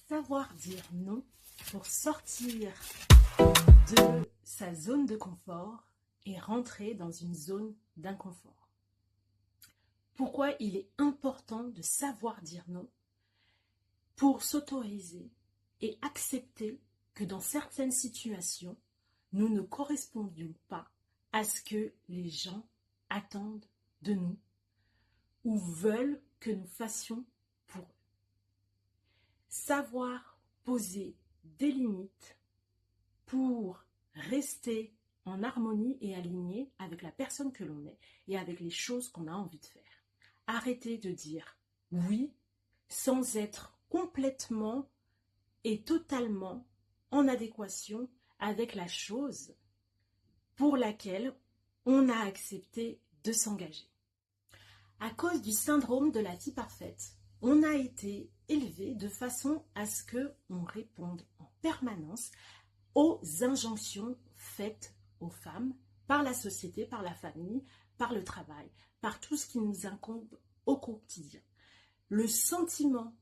Savoir dire non pour sortir de sa zone de confort et rentrer dans une zone d'inconfort. Pourquoi il est important de savoir dire non? Pour s'autoriser et accepter que dans certaines situations, nous ne correspondions pas à ce que les gens attendent de nous ou veulent que nous fassions pour eux. Savoir poser des limites pour rester en harmonie et aligné avec la personne que l'on est et avec les choses qu'on a envie de faire. Arrêtez de dire oui sans être complètement et totalement en adéquation avec la chose pour laquelle on a accepté de s'engager. À cause du syndrome de la fille parfaite, on a été élevé de façon à ce qu'on réponde en permanence aux injonctions faites aux femmes par la société, par la famille, par le travail, par tout ce qui nous incombe au quotidien. Le sentiment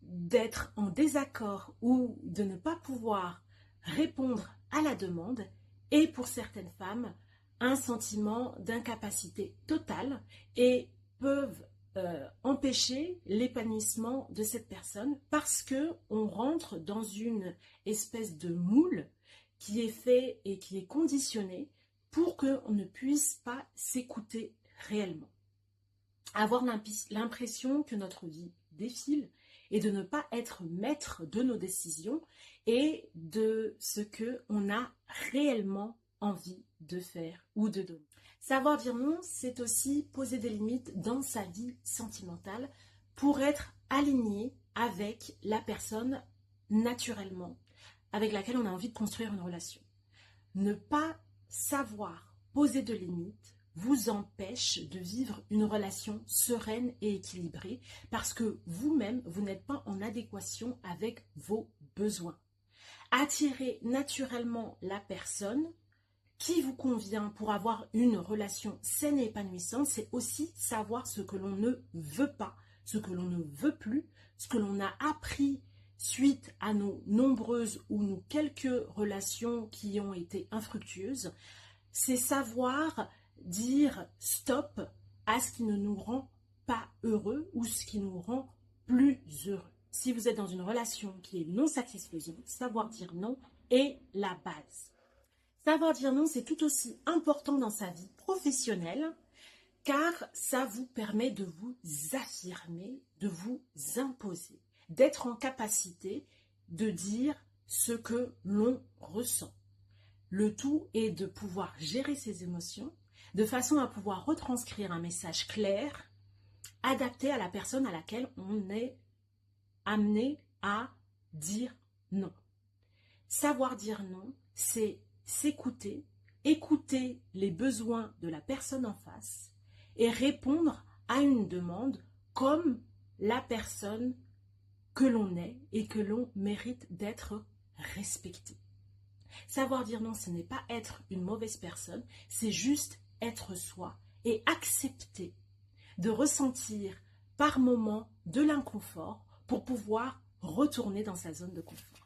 d'être en désaccord ou de ne pas pouvoir répondre à la demande est pour certaines femmes un sentiment d'incapacité totale et peuvent empêcher l'épanouissement de cette personne parce qu'on rentre dans une espèce de moule qui est fait et qui est conditionné pour qu'on ne puisse pas s'écouter réellement. Avoir l'impression que notre vie défile et de ne pas être maître de nos décisions et de ce qu'on a réellement envie de faire ou de donner. Savoir dire non, c'est aussi poser des limites dans sa vie sentimentale pour être aligné avec la personne naturellement avec laquelle on a envie de construire une relation. Ne pas savoir poser de limites vous empêche de vivre une relation sereine et équilibrée parce que vous-même, vous n'êtes pas en adéquation avec vos besoins. Attirez naturellement la personne qui vous convient pour avoir une relation saine et épanouissante, c'est aussi savoir ce que l'on ne veut pas, ce que l'on ne veut plus, ce que l'on a appris suite à nos nombreuses ou nos quelques relations qui ont été infructueuses. C'est savoir dire stop à ce qui ne nous rend pas heureux ou ce qui nous rend plus heureux. Si vous êtes dans une relation qui est non satisfaisante, savoir dire non est la base. Savoir dire non, c'est tout aussi important dans sa vie professionnelle car ça vous permet de vous affirmer, de vous imposer, d'être en capacité de dire ce que l'on ressent. Le tout est de pouvoir gérer ses émotions de façon à pouvoir retranscrire un message clair, adapté à la personne à laquelle on est amené à dire non. Savoir dire non, c'est s'écouter, écouter les besoins de la personne en face et répondre à une demande comme la personne que l'on est et que l'on mérite d'être respecté. Savoir dire non, ce n'est pas être une mauvaise personne, c'est juste être soi et accepter de ressentir par moments de l'inconfort pour pouvoir retourner dans sa zone de confort.